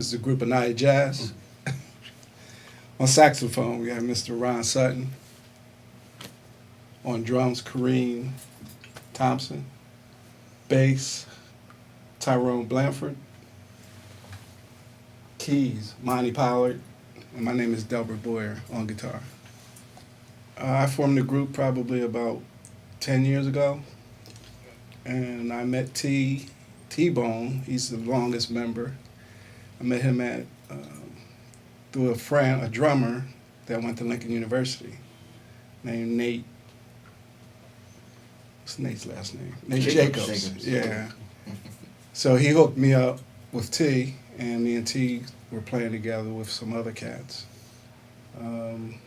This is the group AnlyaJazz. On saxophone, we have Mr. Ron Sutton. On drums, Kareem Thompson. Bass, Tyrone Blanford. keys, Monty Pollard, and my name is Delbert Boyer on guitar. I formed the group probably about 10 years ago, and I met T-Bone. He's the longest member. I met him at through a friend, a drummer that went to Lincoln University, named Nate. What's Nate's last name? Nate Jacobs. Yeah. So he hooked me up with T, and me and T were playing together with some other cats.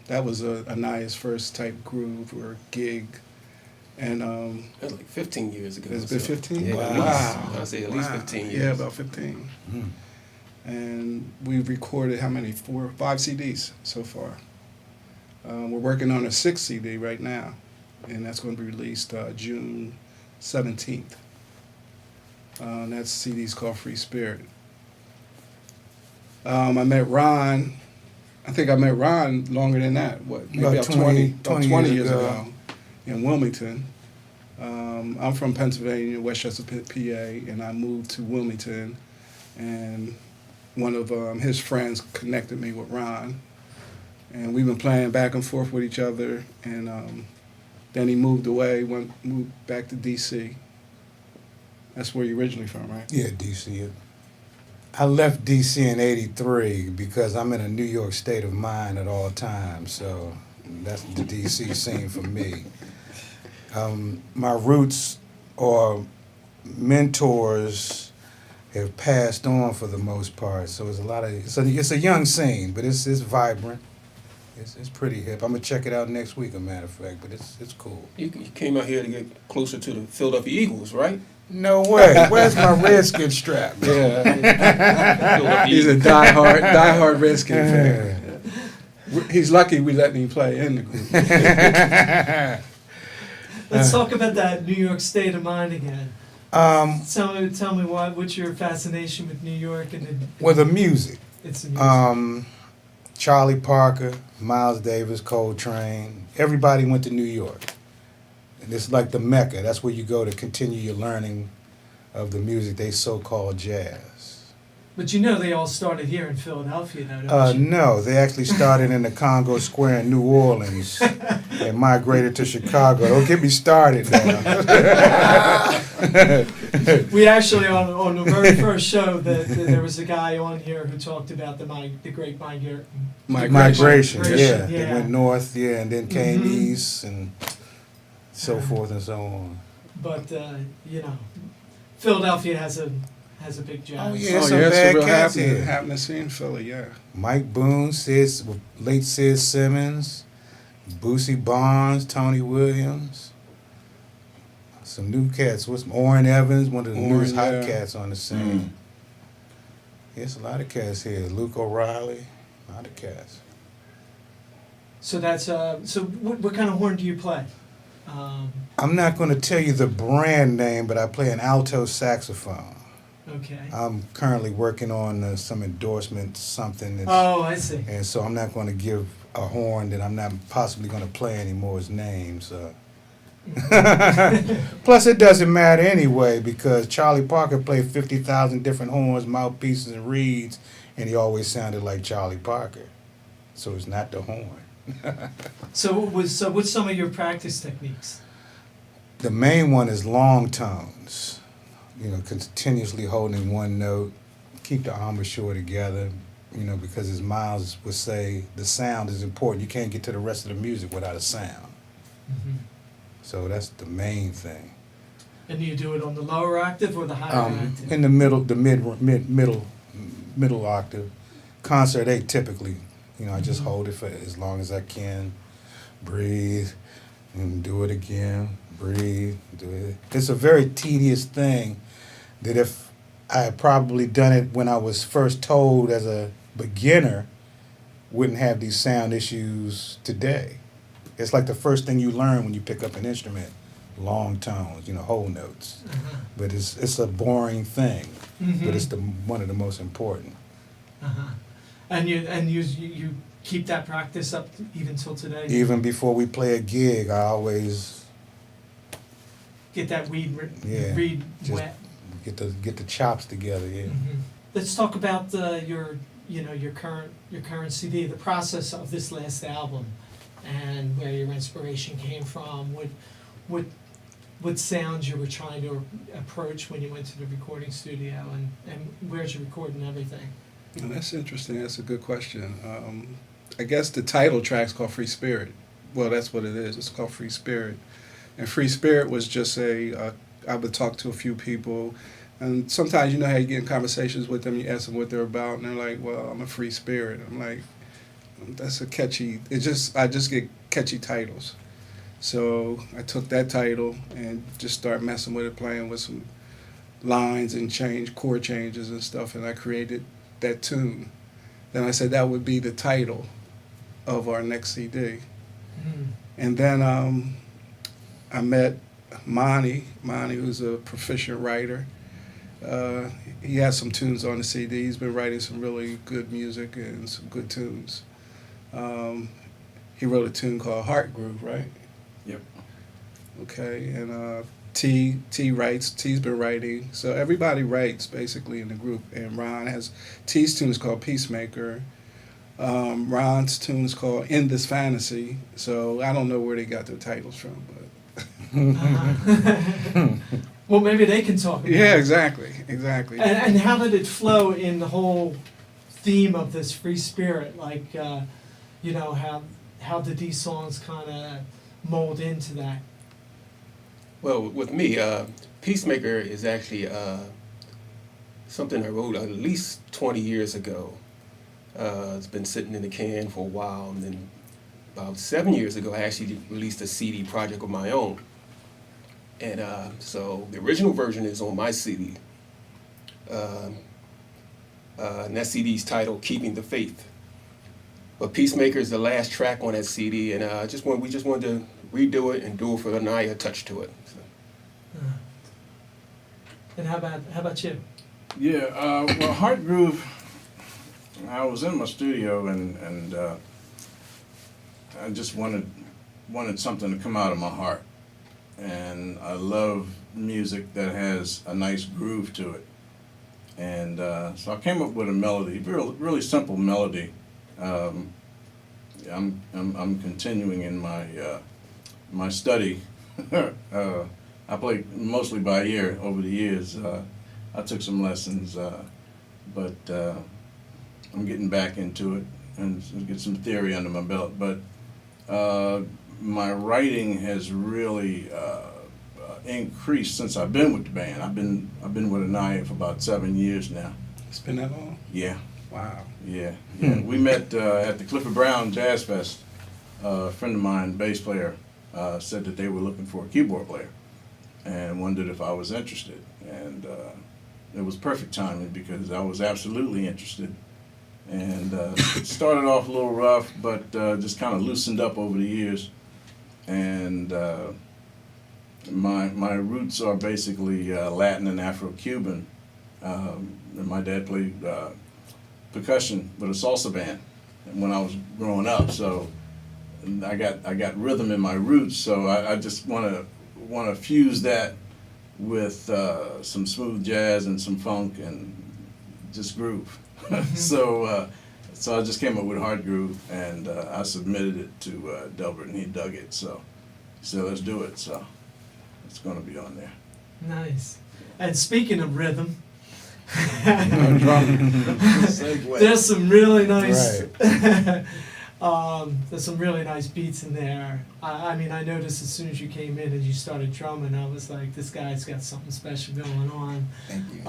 That was Aniya's first type groove or gig. And that was like 15 years ago. It's been 15? Yeah, Wow. I'd say at least 15 years. Yeah, about 15. Mm. And we've recorded how many? 4 or 5 CDs so far. We're working on a 6th CD right now, and that's going to be released June 17th. That CD's called Free Spirit. I met Ron. I think I met Ron longer than that. What? Maybe About 20 years ago in Wilmington. I'm from Pennsylvania, Westchester, PA, and I moved to Wilmington, and one of his friends connected me with Ron, and we've been playing back and forth with each other, and then he moved away, moved back to D.C. That's where you're originally from, right? Yeah, D.C. I left D.C. in '83 because I'm in a New York state of mind at all times, so that's the D.C. scene for me. My roots or mentors have passed on for the most part, so it's a lot of it's a young scene, but it's vibrant. It's pretty hip. I'm gonna check it out next week, as a matter of fact, but it's cool. You came out here to get closer to the Philadelphia Eagles, right? No way. Where's my Redskin strap? Yeah. He's a diehard Redskin fan. He's lucky we let him play in the group. Let's talk about that New York state of mind again. Tell me what's your fascination with New York and the music. It's the music. Charlie Parker, Miles Davis, Coltrane. Everybody went to New York. And it's like the Mecca. That's where you go to continue your learning of the music they so-called jazz. But you know they all started here in Philadelphia, don't you? No, they actually started in the Congo Square in New Orleans and migrated to Chicago. Don't get me started now. We actually, on the very first show, there was a guy on here who talked about the great migration. Yeah. They went north, and then came Mhm. east and so forth and so on. But, Philadelphia has a big jazz. Oh, yeah. It's some a bad real cats here. happening to see in Philly, yeah. Mike Boone, late Sid Simmons, Boosie Barnes, Tony Williams. Some new cats. Orrin Evans, one of the newest hot cats on the scene. There's a lot of cats here. Luke O'Reilly, a lot of cats. So that's so what kind of horn do you play? I'm not going to tell you the brand name, but I play an alto saxophone. Okay. I'm currently working on some endorsement, something. Oh, I see. And so I'm not going to give a horn that I'm not possibly going to play anymore's name. So. Plus, it doesn't matter anyway because Charlie Parker played 50,000 different horns, mouthpieces, and reeds, and he always sounded like Charlie Parker. So it's not the horn. So what's some of your practice techniques? The main one is long tones. Continuously holding one note, keep the embouchure together. Because as Miles would say, the sound is important. You can't get to the rest of the music without a sound. Mm-hmm. So that's the main thing. And do you do it on the lower octave or the higher octave? In the middle octave. Concert A typically, I just hold it for as long as I can. Breathe and do it again. Breathe, do it. It's a very tedious thing that if I had probably done it when I was first told as a beginner, wouldn't have these sound issues today. It's like the first thing you learn when you pick up an instrument, long tones, whole notes. Uh-huh. But it's a boring thing, Mm-hmm. but it's one of the most important. Uh-huh. And you keep that practice up even till today? Even before we play a gig, I always Get that reed just wet. get the chops together. Yeah. Mm-hmm. Let's talk about your you know, your current CD, the process of this last album, and where your inspiration came from, what sounds you were trying to approach when you went to the recording studio, and where'd you record and everything? Well, that's interesting. That's a good question. I guess the title track's called Free Spirit. Well, that's what it is. It's called Free Spirit. And Free Spirit was just I would talk to a few people, and sometimes you know how you get in conversations with them, you ask them what they're about, and they're like, well, I'm a free spirit. I'm like, that's a catchy, I just get catchy titles. So I took that title and just started messing with it, playing with some lines and chord changes and stuff, and I created that tune. Then I said that would be the title of our next CD. And then I met Monty, who's a proficient writer. He has some tunes on the CD. He's been writing some really good music and some good tunes. He wrote a tune called Heart Groove, right? Yep. Okay, and T writes. T's been writing. So everybody writes basically in the group. And Ron has T's tune is called Peacemaker. Ron's tune is called In This Fantasy. So I don't know where they got their titles from, but. Well, maybe they can talk about Yeah, it. exactly. And how did it flow in the whole theme of this free spirit? Like, you know, how did these songs kind of mold into that? Well, with me, Peacemaker is actually something I wrote at least 20 years ago. It's been sitting in the can for a while, and then about 7 years ago, I actually released a CD project of my own. And so the original version is on my CD. And that CD's titled Keeping the Faith. But Peacemaker is the last track on that CD, and we just wanted to redo it and do it for Aniya touch to it. So. And how about you? Yeah, well, Heart Groove, I was in my studio and I just wanted something to come out of my heart. And I love music that has a nice groove to it. And so I came up with a melody, really simple melody. I'm continuing in my study. I play mostly by ear over the years. I took some lessons, but I'm getting back into it and get some theory under my belt. But my writing has really increased since I've been with the band. I've been with Aniya for about 7 years now. It's been that long? Yeah. Wow. Yeah. We met at the Clifford Brown Jazz Fest. A friend of mine, bass player, said that they were looking for a keyboard player and wondered if I was interested. And it was perfect timing because I was absolutely interested. And it started off a little rough, but just kind of loosened up over the years. And my roots are basically Latin and Afro-Cuban. And my dad played percussion with a salsa band when I was growing up, so I got rhythm in my roots. So I just want to fuse that with some smooth jazz and some funk and just groove. So I just came up with Heart Groove, and I submitted it to Delbert, and he dug it. So he said, let's do it. So it's going to be on there. Nice. And speaking of rhythm, Segue. there's some really nice Right. there's some really nice beats in there. I mean, I noticed as soon as you came in and you started drumming, I was like, this guy's got something special going on. Thank you.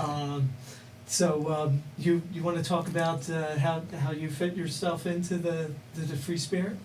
So you want to talk about how you fit yourself into the free spirit?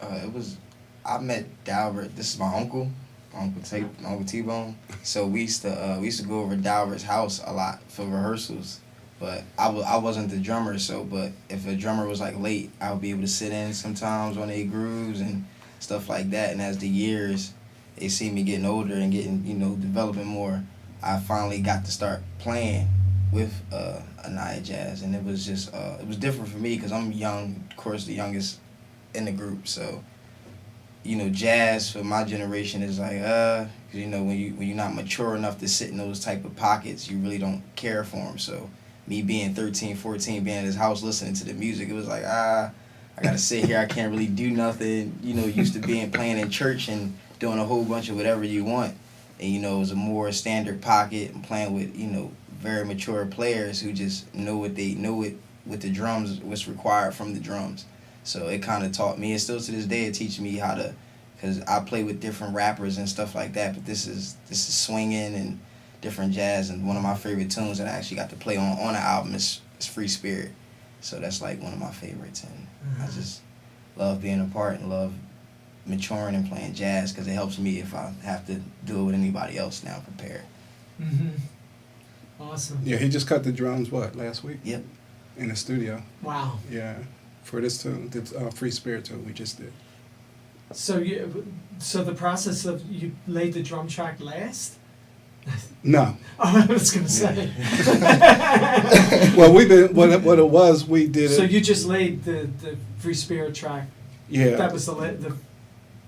I met Delbert. This is my uncle, Uncle T-Bone. So we used to go over to Delbert's house a lot for rehearsals. But I wasn't the drummer, but if a drummer was like late, I would be able to sit in sometimes on their grooves and stuff like that. And as the years, they see me getting older and getting, developing more, I finally got to start playing with AnlyaJazz, and it was just it was different for me because I'm young, of course, the youngest in the group. So, jazz for my generation is like when you're not mature enough to sit in those type of pockets, you really don't care for them. So me being 13, 14, being at his house listening to the music, it was like, I gotta sit here, I can't really do nothing. You know, used to being playing in church and doing a whole bunch of whatever you want. And, you know, it was a more standard pocket and playing with, you know, very mature players who just know what with the drums, what's required from the drums. So it kind of taught me, and still to this day, it teaches me how to, because I play with different rappers and stuff like that, but this is swinging and different jazz, and one of my favorite tunes that I actually got to play on the album is Free Spirit. So that's like one of my favorites, and I just love being a part and love maturing and playing jazz because it helps me if I have to do it with anybody else now prepared. Mm-hmm. Awesome. Yeah, he just cut the drums, last week? Yep. In the studio. Wow. Yeah, for this tune, the Free Spirit tune we just did. So the process of you laid the drum track last? No. Oh, I was gonna say. Well, we've been, what it was, we did it. So you just laid the Free Spirit track. Yeah. That was the last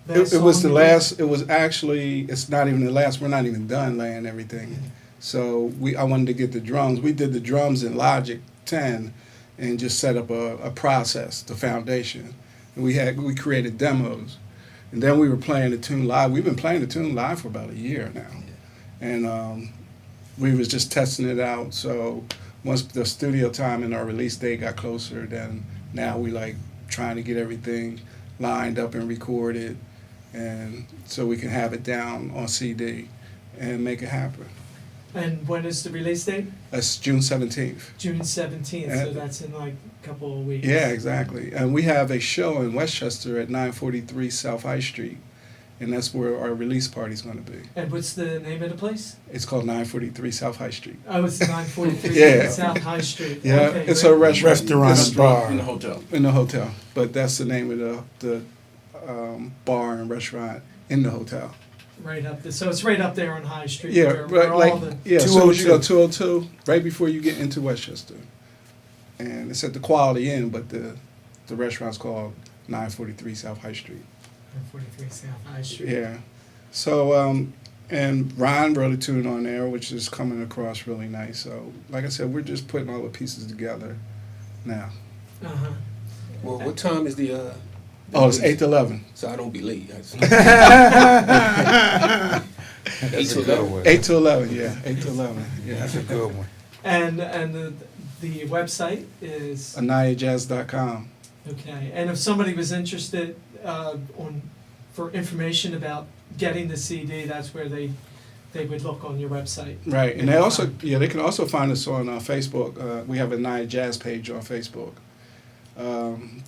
It was the song you last, it was actually, it's not even the last, we're not even done laying everything. So I wanted to get the drums. We did the drums in Logic 10 and just set up a process, the foundation. And we created demos. And then we were playing the tune live. We've been playing the tune live for about a year now. And we was just testing it out. So once the studio time and our release date got closer, then now we like trying to get everything lined up and recorded, and so we can have it down on CD and make it happen. And when is the release date? That's June 17th. June 17th, so that's in like a couple of weeks. Yeah, exactly. And we have a show in Westchester at 943 South High Street, and that's where our release party's going to be. And what's the name of the place? It's called 943 South High Street. Oh, it's 943 Yeah. South High Street. Yeah, Okay, it's great. a restaurant and bar. In the hotel. in the hotel, but that's the name of the bar and restaurant in the hotel. Right up there. So it's right up there on High Street. Yeah, where right, all like the, yeah. So you go 202. 202 right before you get into Westchester, and it's at the Quality Inn, but the restaurant's called 943 South High Street. 943 South High Street. Yeah. So and Ron wrote a tune on there, which is coming across really nice. So like I said, we're just putting all the pieces together now. Uh-huh. Well, what time is the Oh, it's 8 to 11. So I don't be late. That's 8 a to good 11. one. 8 to 11, yeah. 8 to 11, yeah. That's a good one. And the website is AnlyaJazz.com. okay. And if somebody was interested for information about getting the CD, that's where they would look on your website. Right, and they also, they can also find us on Facebook. We have a Aniya Jazz page on Facebook.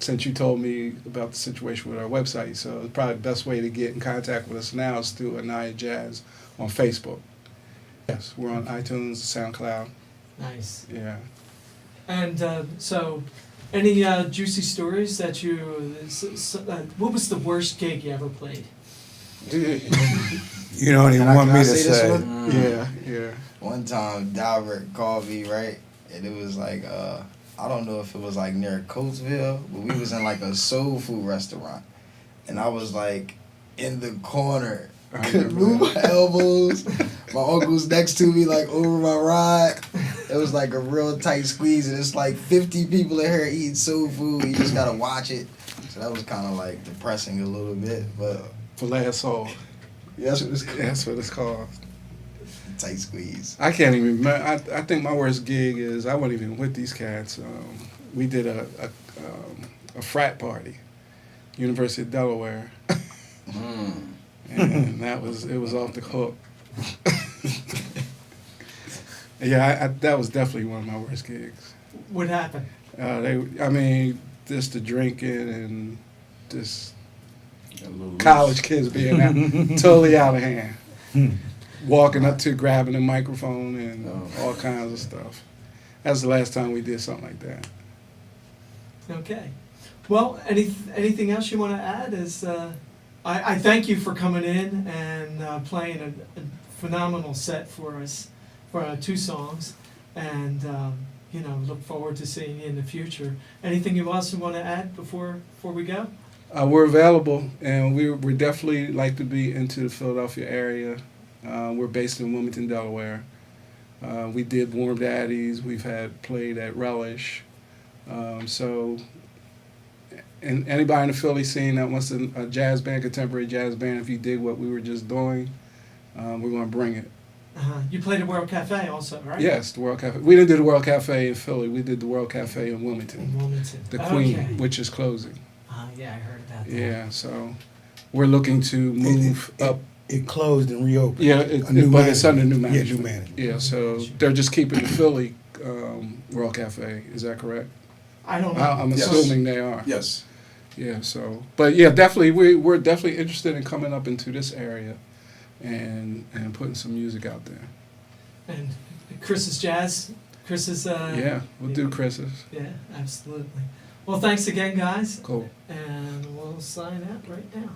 Since you told me about the situation with our website, so probably the best way to get in contact with us now is through Aniya Jazz on Facebook. Yes, we're on iTunes, SoundCloud. Nice. Yeah. And so, any juicy stories that you? What was the worst gig you ever played? You don't even Can want I me to say this say. one? Yeah. One time, Delbert called me, right? And it was like, I don't know if it was like near Coatesville, but we was in like a soul food restaurant. And I was like in the corner. I couldn't move my elbows. My uncle's next to me, like over my ride. It was like a real tight squeeze, and it's like 50 people in here eating soul food. You just gotta watch it. So that was kind of like depressing a little bit, but For last song. yeah, that's what it's called. That's what it's called. Tight squeeze. I can't even remember. I think my worst gig is I wasn't even with these cats. We did a frat party, University of Delaware, and it was off the hook. Yeah, that was definitely one of my worst gigs. What happened? Just the drinking and just A little college kids being totally out of hand. Walking up to grabbing the microphone and all kinds of stuff. That's the last time we did something like that. Okay. Well, anything else you want to add? I thank you for coming in and playing a phenomenal set for us for 2 songs, and look forward to seeing you in the future. Anything you also want to add before we go? We're available, and we definitely like to be into the Philadelphia area. We're based in Wilmington, Delaware. We did Warm Daddies. We've had played at Relish. So, and anybody in the Philly scene that wants a jazz band, contemporary jazz band, if you dig what we were just doing, we're going to bring it. You played at World Cafe also, right? Yes, the World Cafe. We didn't do the World Cafe in Philly. We did the World Cafe in Wilmington. In Wilmington. The Queen, Okay. which is closing. Yeah, I heard about that. Yeah, so we're looking to move up. It closed and reopened. Yeah, A new but it's under new management. management. Yeah, new management. Yeah, so they're just keeping the Philly World Cafe. Is that correct? I don't know. I'm Yes. assuming they are. Yes. Yeah, so, but yeah, definitely, we're definitely interested in coming up into this area and putting some music out there. And Chris's Jazz. Chris's. Yeah, we'll do Chris's. Yeah, absolutely. Well, thanks again, guys. Cool. And we'll sign out right now.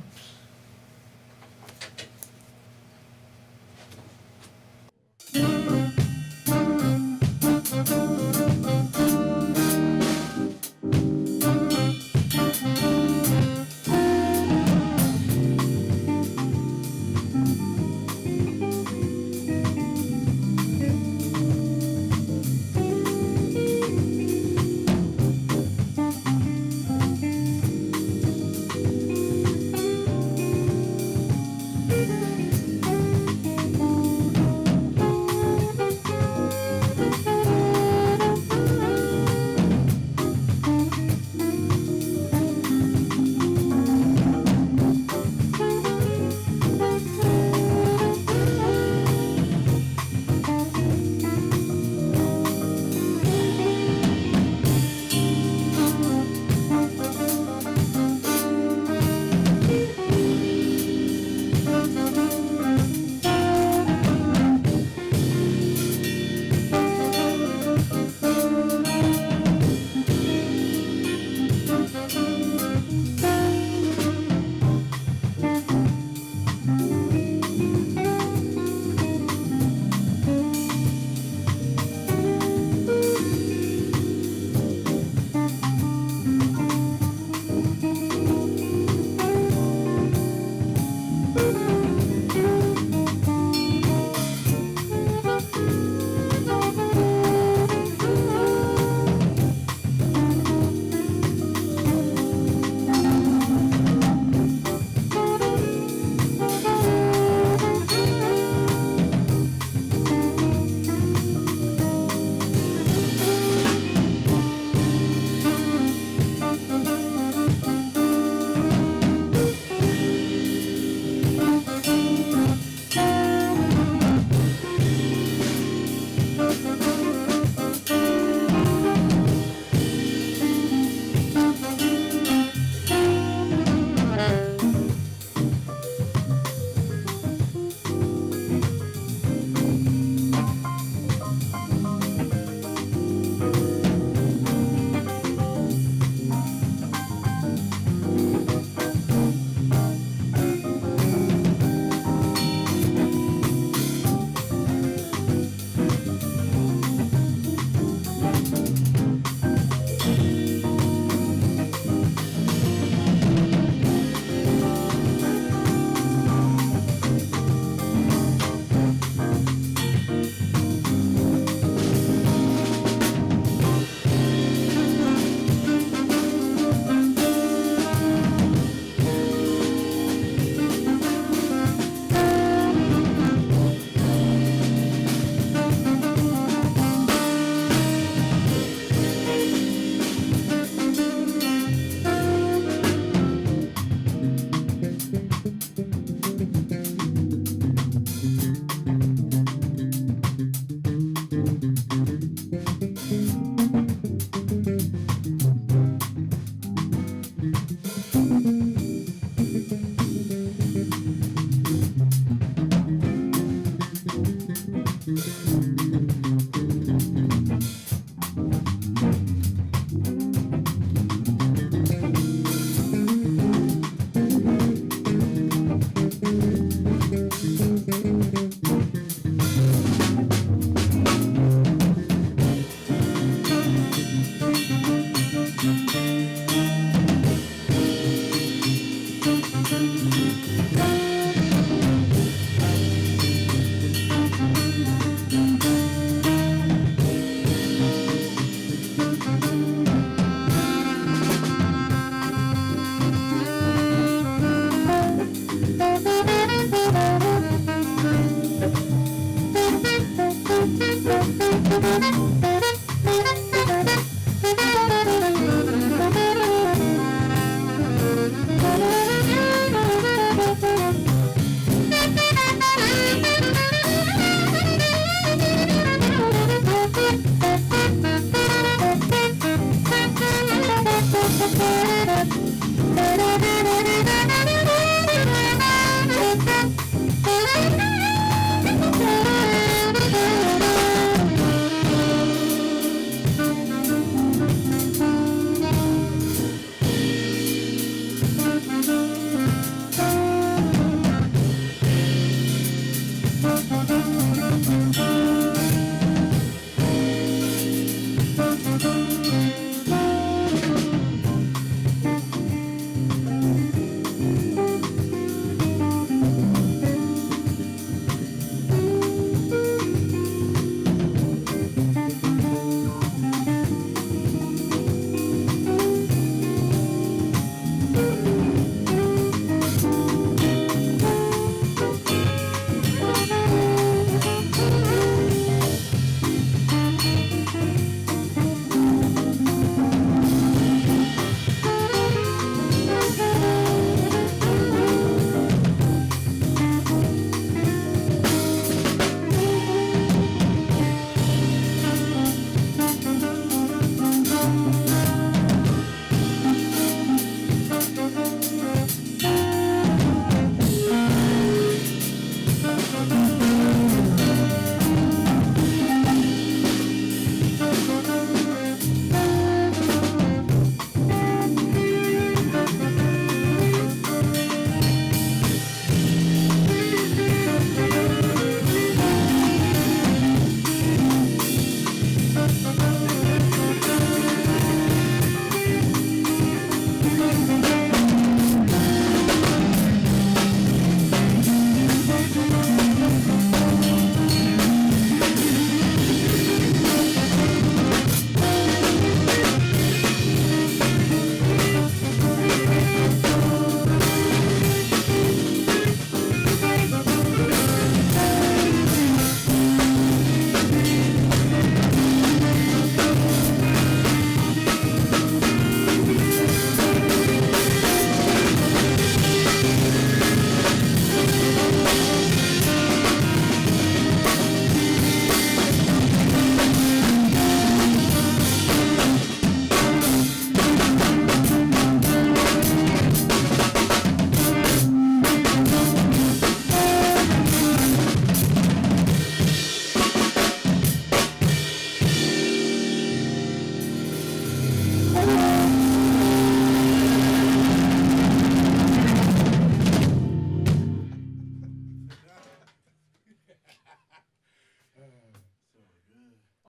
Jazz.